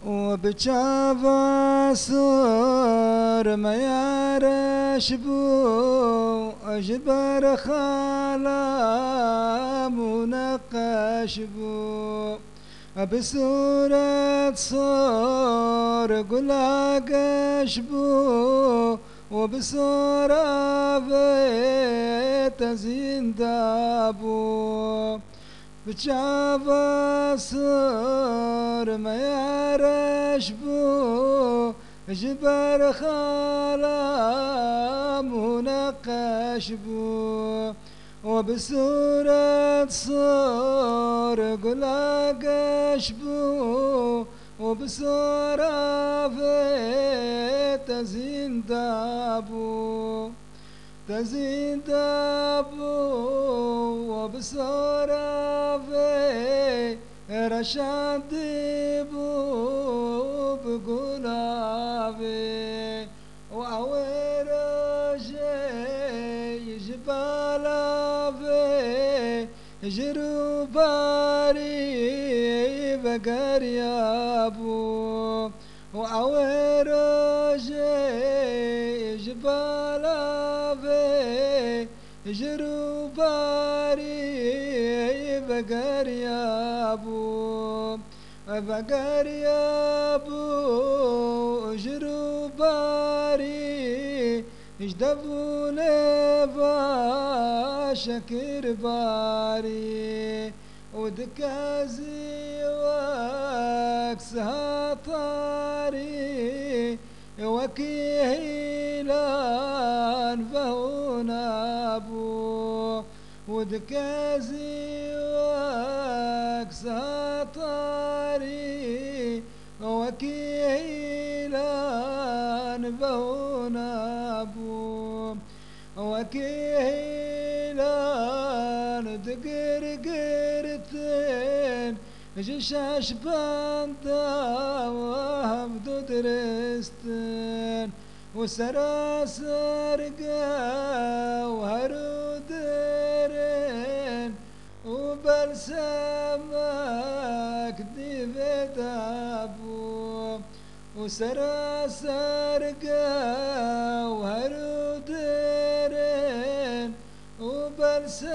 وبجافا صور ما يعرش بو أجبر خالا منقش بو بصورة صور قلاقش بو وبصورة بيت زندابو بجافا صور ما يعرش بو جبر خالا منقش بو وبصورة صور قلاقش بو وبصورة فيت زندابو تزندابو وبصورة في رشاد بو بقلابي وعوير جي جبال في جروباري بقريابو وعوير جي جبال في جروباري بقريابو بقريابو جروباري اجدبوا لبا شكر باري ودكازي واكسها طاري وكيلان فهنا ابو ودكازي واكسها طاري وكيلان فهنا ابو وكيلان دقرقرتين جشاش باندا وهبدو درستين وسراسر وهرودرين وبلسمك ديفيد ابو وسراسر وهرودرين وبلسمك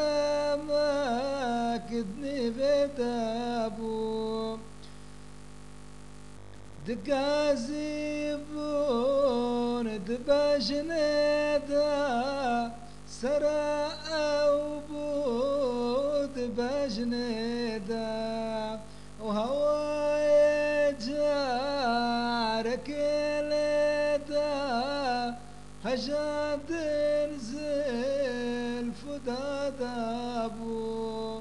ديفيد ابو دقازيبون دباجندا سراء وبود باجندا وهواي جارك لدا هجاد نزل فداد ابو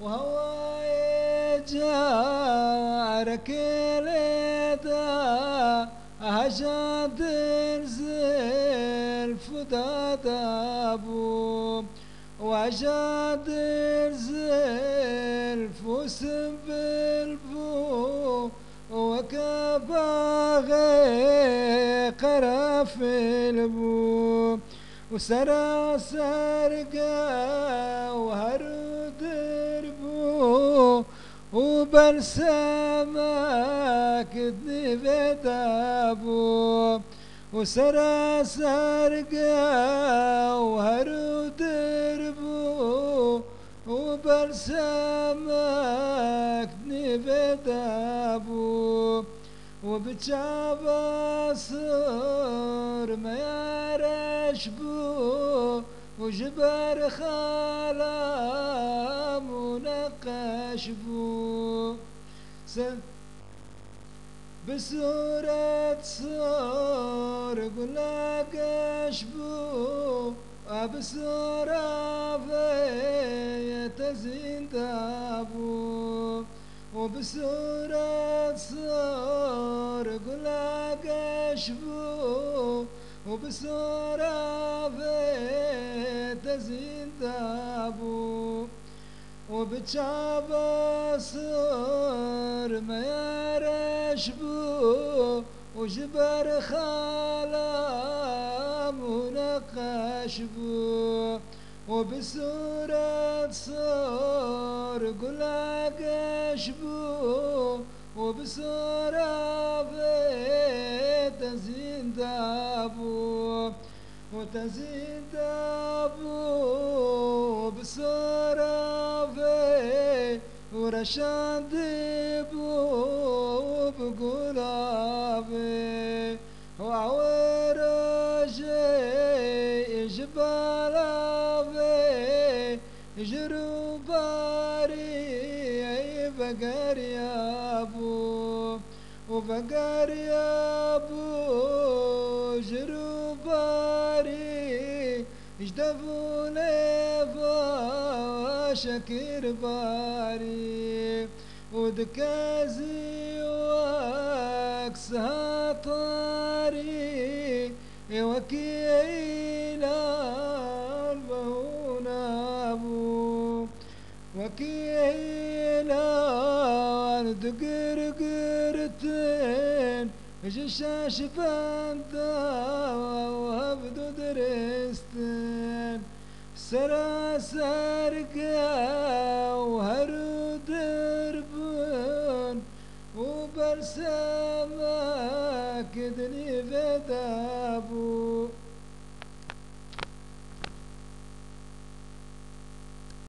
وهواي جارك لدا هجاد نزل فداد ابو وعجاد نزل فوسم بالبو وكباغي قرف البو وسرى سرقا وهرود دربو وبلسمك دنفت ابو وسرى سرقا وهرود دربو وبلسمك دنفت ابو وبجابا صور ما يعرش بو وجبر خالا منقش بو بصورة صور قلاقش بو بصورة فيت زندابو وبصورة صور قلاقش بو وبصورة فيت زندابو وبجابا صور ما يعرش بو وجبر خالا منقش بو وبصورة صور قلاقش بو وبصورة تزين دابو وتزين دابو بصورة ورشان دبو بقلابي وعور جي جبال أبي جروباري بقر يا أبو وبقر يا أبو جروباري اجدبوا لفا شكر باري ودكازي واكسها طاري وكيلا البهونا ابو وكيلا دقر قرتين جشاش باندا وهبدو درستين سراسرقا وهرو دربون وبرسمك دني فدابو